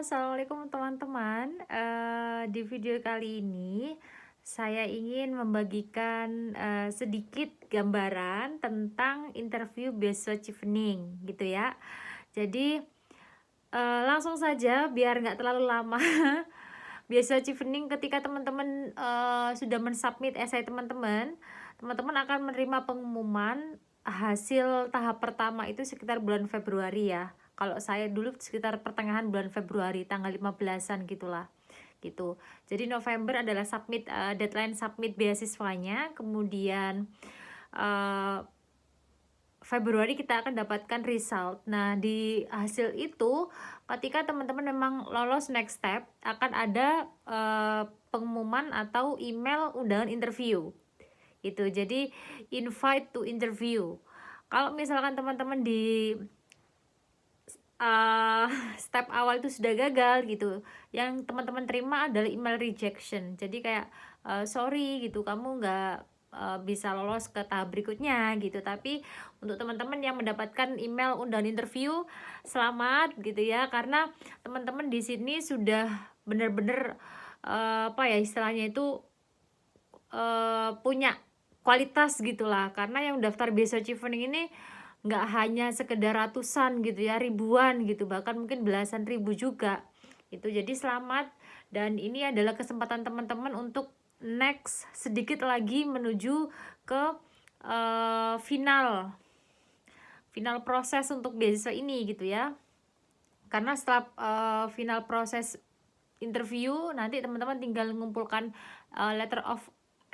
Assalamualaikum teman-teman. Di video kali ini saya ingin membagikan sedikit gambaran tentang interview beasiswa Chevening gitu ya. Jadi langsung saja biar nggak terlalu lama. Beasiswa Chevening ketika teman-teman sudah mensubmit esai teman-teman akan menerima pengumuman hasil tahap pertama itu sekitar bulan Februari ya. Kalau saya dulu sekitar pertengahan bulan Februari, tanggal 15-an gitulah. Gitu. Jadi November adalah deadline submit beasiswanya, kemudian uh, Februari kita akan dapatkan result. Nah, di hasil itu ketika teman-teman memang lolos next step, akan ada pengumuman atau email undangan interview. Itu. Jadi invite to interview. Kalau misalkan teman-teman di step awal itu sudah gagal gitu, yang teman-teman terima adalah email rejection. Jadi kayak sorry gitu, kamu nggak bisa lolos ke tahap berikutnya gitu. Tapi untuk teman-teman yang mendapatkan email undangan interview, selamat gitu ya, karena teman-teman di sini sudah benar-benar apa ya istilahnya itu punya kualitas gitulah. Karena yang daftar beasiswa Chevening ini nggak hanya sekedar ratusan gitu ya, ribuan gitu, bahkan mungkin belasan ribu juga itu. Jadi selamat, dan ini adalah kesempatan teman-teman untuk next sedikit lagi menuju ke final proses untuk beasiswa ini gitu ya. Karena setelah final proses interview, nanti teman-teman tinggal mengumpulkan letter of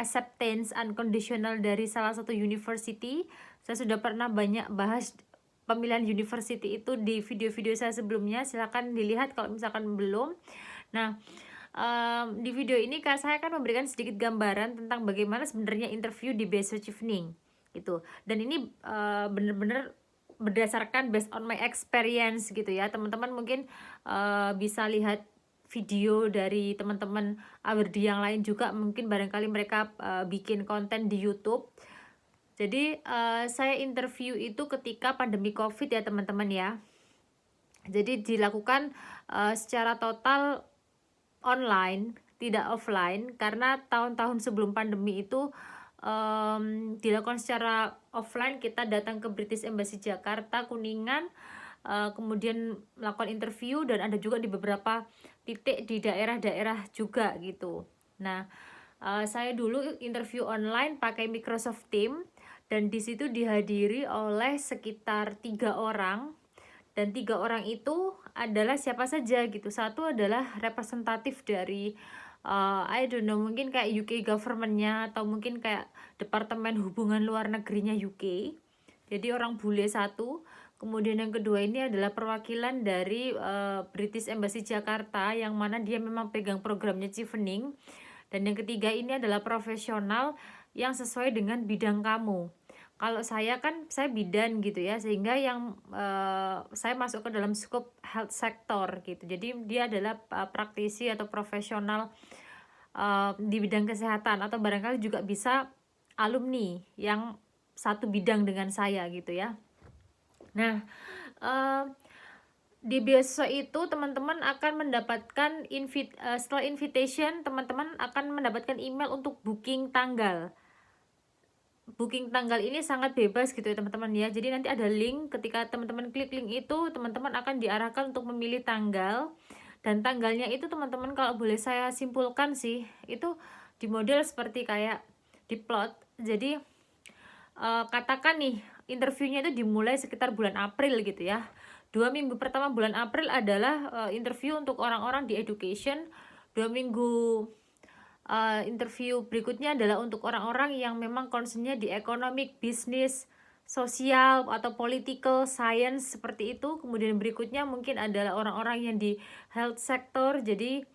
acceptance unconditional dari salah satu university. Saya sudah pernah banyak bahas pemilihan university itu di video-video saya sebelumnya, silahkan dilihat kalau misalkan belum. Nah, di video ini saya akan memberikan sedikit gambaran tentang bagaimana sebenarnya interview di beasiswa Chevening gitu. Dan ini benar-benar berdasarkan based on my experience gitu ya. Teman-teman mungkin bisa lihat video dari teman-teman Awerdi yang lain juga, mungkin barangkali mereka bikin konten di YouTube. Jadi saya interview itu ketika pandemi COVID ya teman-teman ya. Jadi dilakukan secara total online, tidak offline, karena tahun-tahun sebelum pandemi itu dilakukan secara offline. Kita datang ke British Embassy Jakarta, Kuningan, kemudian melakukan interview, dan ada juga di beberapa titik di daerah-daerah juga gitu. Nah, saya dulu interview online pakai Microsoft Teams, dan di situ dihadiri oleh sekitar 3 orang, dan 3 orang itu adalah siapa saja gitu. Satu adalah representatif dari I don't know, mungkin kayak UK governmentnya, atau mungkin kayak Departemen Hubungan Luar Negerinya UK. Jadi orang bule satu. Kemudian yang kedua ini adalah perwakilan dari British Embassy Jakarta, yang mana dia memang pegang programnya Chevening. Dan yang ketiga ini adalah profesional yang sesuai dengan bidang kamu. Kalau saya kan saya bidan gitu ya, sehingga yang saya masuk ke dalam scope health sector gitu. Jadi dia adalah praktisi atau profesional di bidang kesehatan, atau barangkali juga bisa alumni yang satu bidang dengan saya gitu ya. Nah, di beasiswa itu teman-teman akan mendapatkan setelah invitation, teman-teman akan mendapatkan email untuk booking tanggal. Booking tanggal ini sangat bebas gitu ya teman-teman ya. Jadi nanti ada link, ketika teman-teman klik link itu, teman-teman akan diarahkan untuk memilih tanggal. Dan tanggalnya itu teman-teman, kalau boleh saya simpulkan sih, itu di model seperti kayak di plot. Jadi katakan nih interviewnya itu dimulai sekitar bulan April gitu ya. 2 minggu pertama bulan April adalah interview untuk orang-orang di education. 2 minggu interview berikutnya adalah untuk orang-orang yang memang concernnya di economic, bisnis, sosial, atau political science seperti itu. Kemudian berikutnya mungkin adalah orang-orang yang di health sector, jadi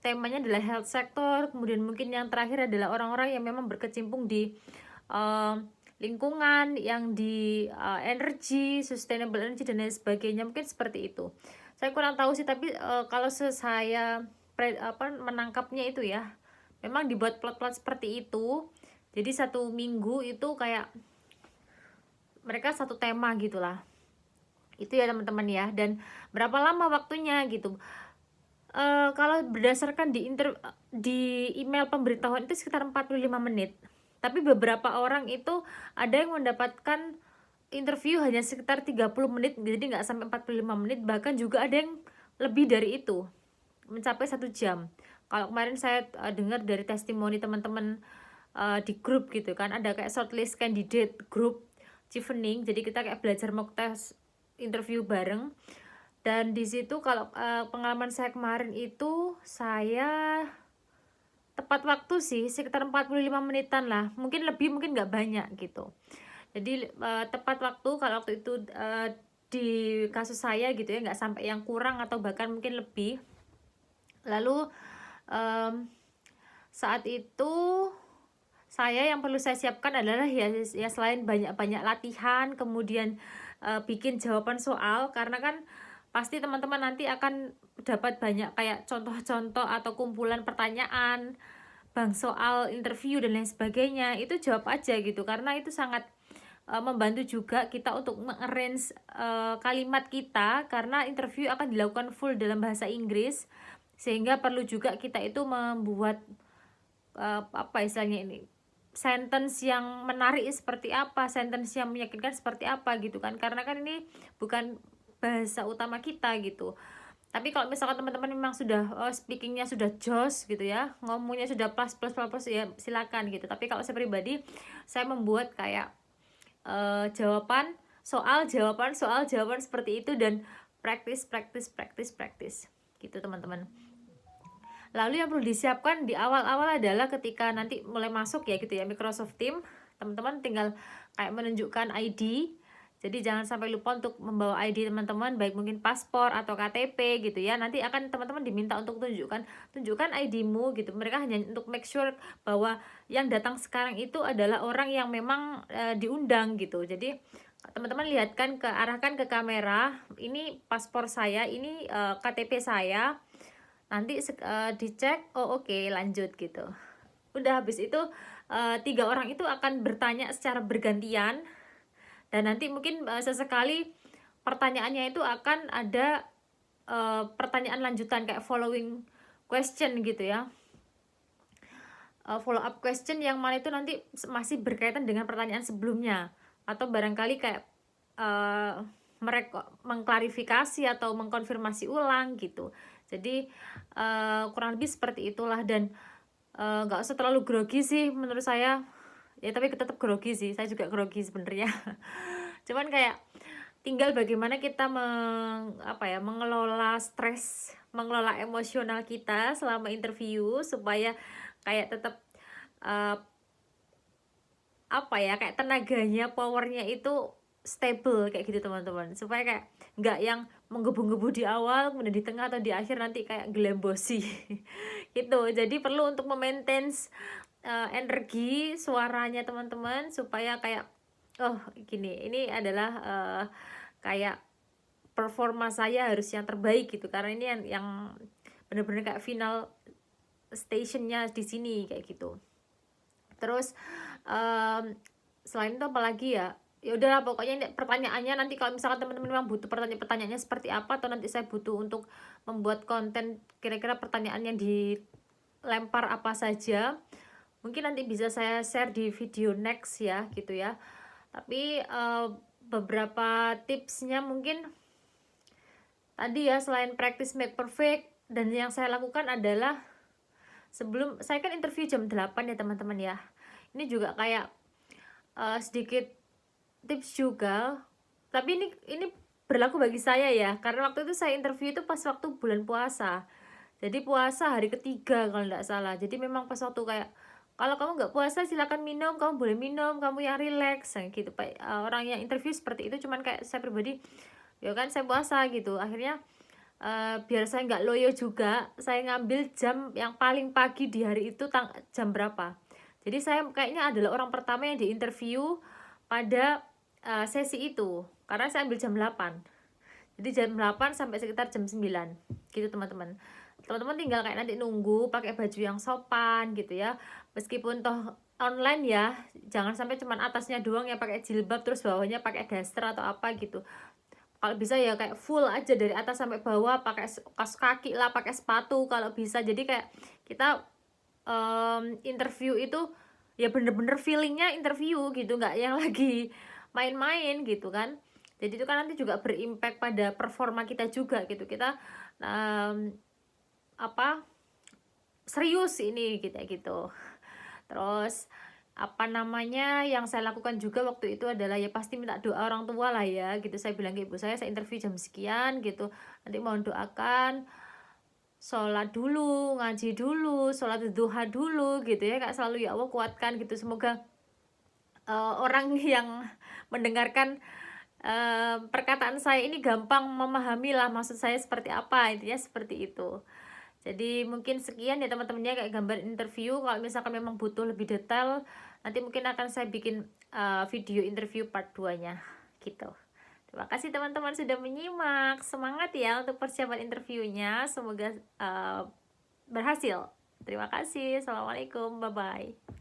temanya adalah health sector. Kemudian mungkin yang terakhir adalah orang-orang yang memang berkecimpung di lingkungan, yang di energy, sustainable energy, dan lain sebagainya. Mungkin seperti itu. Saya kurang tahu sih, tapi kalau saya menangkapnya itu ya, memang dibuat plot-plot seperti itu. Jadi 1 minggu itu kayak mereka satu tema gitulah. Itu ya teman-teman ya. Dan berapa lama waktunya gitu. Kalau berdasarkan di email pemberitahuan itu sekitar 45 menit. Tapi beberapa orang itu ada yang mendapatkan interview hanya sekitar 30 menit, jadi nggak sampai 45 menit, bahkan juga ada yang lebih dari itu, mencapai 1 jam. Kalau kemarin saya dengar dari testimoni teman-teman di grup gitu kan, ada kayak shortlist candidate group chevening, jadi kita kayak belajar mock test interview bareng. Dan di situ kalau pengalaman saya kemarin itu saya tepat waktu sih sekitar 45 menitan lah, mungkin lebih mungkin nggak banyak gitu. Jadi tepat waktu kalau waktu itu di kasus saya gitu ya, nggak sampai yang kurang atau bahkan mungkin lebih. Lalu saat itu saya yang perlu saya siapkan adalah ya selain banyak-banyak latihan, kemudian bikin jawaban soal, karena kan pasti teman-teman nanti akan dapat banyak kayak contoh-contoh atau kumpulan pertanyaan, bang soal interview dan lain sebagainya. Itu jawab aja gitu, karena itu sangat membantu juga kita untuk mengarrange kalimat kita, karena interview akan dilakukan full dalam bahasa Inggris, sehingga perlu juga kita itu membuat apa istilahnya ini, sentence yang menarik seperti apa, sentence yang meyakinkan seperti apa gitu kan, karena kan ini bukan bahasa utama kita gitu. Tapi kalau misalkan teman-teman memang sudah speakingnya sudah jos gitu ya, ngomongnya sudah plus plus plus plus ya silakan gitu. Tapi kalau saya pribadi, saya membuat kayak jawaban soal jawaban seperti itu, dan praktis gitu teman-teman. Lalu yang perlu disiapkan di awal-awal adalah ketika nanti mulai masuk ya gitu ya Microsoft Teams, teman-teman tinggal kayak menunjukkan ID. Jadi jangan sampai lupa untuk membawa ID teman-teman, baik mungkin paspor atau KTP gitu ya. Nanti akan teman-teman diminta untuk tunjukkan ID-mu gitu. Mereka hanya untuk make sure bahwa yang datang sekarang itu adalah orang yang memang diundang gitu. Jadi teman-teman lihatkan arahkan ke kamera, ini paspor saya, ini KTP saya. Nanti dicek, oh oke, lanjut gitu. Udah habis itu 3 orang itu akan bertanya secara bergantian, dan nanti mungkin sesekali pertanyaannya itu akan ada pertanyaan lanjutan kayak following question gitu ya, follow up question yang mana itu nanti masih berkaitan dengan pertanyaan sebelumnya, atau barangkali kayak mereka mengklarifikasi atau mengkonfirmasi ulang gitu. Jadi kurang lebih seperti itulah. Dan nggak usah terlalu grogi sih menurut saya ya, tapi tetap grogi sih, saya juga grogi sebenarnya. Cuman kayak tinggal bagaimana kita mengelola stres, mengelola emosional kita selama interview, supaya kayak tetap kayak tenaganya, powernya itu stable kayak gitu teman-teman, supaya kayak nggak yang menggebu-gebu di awal, kemudian di tengah atau di akhir nanti kayak gelembosi gitu. Jadi perlu untuk memaintain energi suaranya teman-teman, supaya kayak oh gini, ini adalah kayak performa saya harus yang terbaik gitu, karena ini yang benar-benar kayak final stationnya di sini kayak gitu. Terus selain itu apalagi ya, ya udahlah pokoknya ini pertanyaannya nanti kalau misalkan teman-teman memang butuh pertanyaannya seperti apa, atau nanti saya butuh untuk membuat konten kira-kira pertanyaan yang dilempar apa saja, mungkin nanti bisa saya share di video next ya gitu ya. Tapi beberapa tipsnya mungkin tadi ya, selain practice make perfect, dan yang saya lakukan adalah sebelum saya kan interview jam 8 ya teman-teman ya, ini juga kayak sedikit tips juga, tapi ini berlaku bagi saya ya, karena waktu itu saya interview itu pas waktu bulan puasa, jadi puasa hari ketiga kalau nggak salah. Jadi memang pas waktu kayak kalau kamu nggak puasa silakan minum, kamu boleh minum, kamu yang relax gitu pak. Orang yang interview seperti itu, cuman kayak saya pribadi ya kan saya puasa gitu, akhirnya biar saya nggak loyo juga, saya ngambil jam yang paling pagi di hari itu, jam berapa. Jadi saya kayaknya adalah orang pertama yang diinterview pada sesi itu, karena saya ambil jam 8. Jadi jam 8 sampai sekitar jam 9 gitu teman-teman. Teman-teman tinggal kayak nanti nunggu pakai baju yang sopan gitu ya. Meskipun toh online ya, jangan sampai cuman atasnya doang yang pakai jilbab terus bawahnya pakai daster atau apa gitu. kalau bisa ya kayak full aja dari atas sampai bawah, pakai kaos kaki lah, pakai sepatu kalau bisa. Jadi kayak kita interview itu ya bener-bener feelingnya interview gitu, nggak yang lagi main-main gitu kan. Jadi itu kan nanti juga berimpact pada performa kita juga gitu, kita apa serius ini gitu. Terus apa namanya, yang saya lakukan juga waktu itu adalah ya pasti minta doa orang tua lah ya gitu. Saya bilang ke ibu saya interview jam sekian gitu, nanti mohon doakan, sholat dulu, ngaji dulu, sholat duha dulu gitu ya Kak, selalu ya Allah kuatkan gitu. Semoga orang yang mendengarkan perkataan saya ini gampang memahami lah maksud saya seperti apa, intinya seperti itu. Jadi mungkin sekian ya teman-temannya kayak gambar interview. Kalau misalkan memang butuh lebih detail, nanti mungkin akan saya bikin video interview part 2-nya gitu. Terima kasih teman-teman sudah menyimak. Semangat ya untuk persiapan interviewnya. Semoga berhasil. Terima kasih. Assalamualaikum. Bye-bye.